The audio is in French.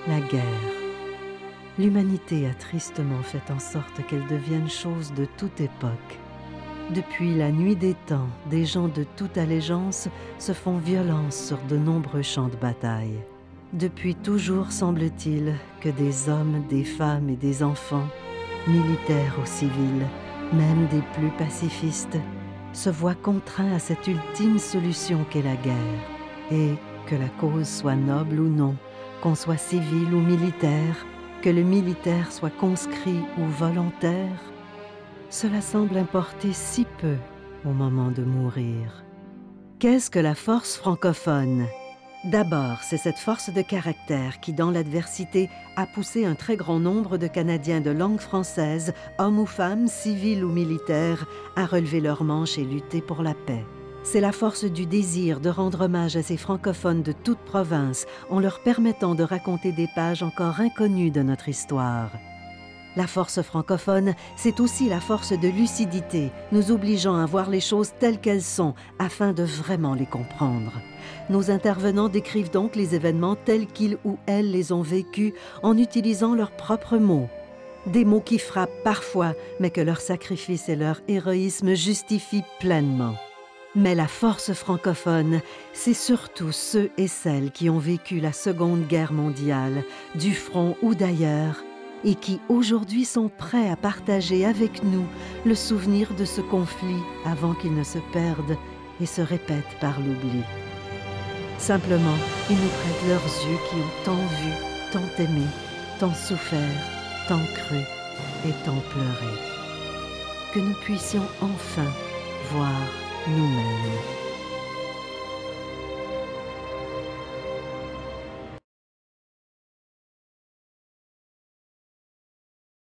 La guerre. L'humanité a tristement fait en sorte qu'elle devienne chose de toute époque. Depuis la nuit des temps, des gens de toute allégeance se font violence sur de nombreux champs de bataille. Depuis toujours, semble-t-il, que des hommes, des femmes et des enfants, militaires ou civils, même des plus pacifistes, se voient contraints à cette ultime solution qu'est la guerre. Et, que la cause soit noble ou non, qu'on soit civil ou militaire, que le militaire soit conscrit ou volontaire, cela semble importer si peu au moment de mourir. Qu'est-ce que la force francophone? D'abord, c'est cette force de caractère qui, dans l'adversité, a poussé un très grand nombre de Canadiens de langue française, hommes ou femmes, civils ou militaires, à relever leurs manches et lutter pour la paix. C'est la force du désir de rendre hommage à ces francophones de toute province en leur permettant de raconter des pages encore inconnues de notre histoire. La force francophone, c'est aussi la force de lucidité, nous obligeant à voir les choses telles qu'elles sont afin de vraiment les comprendre. Nos intervenants décrivent donc les événements tels qu'ils ou elles les ont vécus en utilisant leurs propres mots. Des mots qui frappent parfois, mais que leur sacrifice et leur héroïsme justifient pleinement. Mais la force francophone, c'est surtout ceux et celles qui ont vécu la Seconde Guerre mondiale, du front ou d'ailleurs, et qui aujourd'hui sont prêts à partager avec nous le souvenir de ce conflit avant qu'il ne se perde et se répète par l'oubli. Simplement, ils nous prêtent leurs yeux qui ont tant vu, tant aimé, tant souffert, tant cru et tant pleuré. Que nous puissions enfin voir nous-mêmes.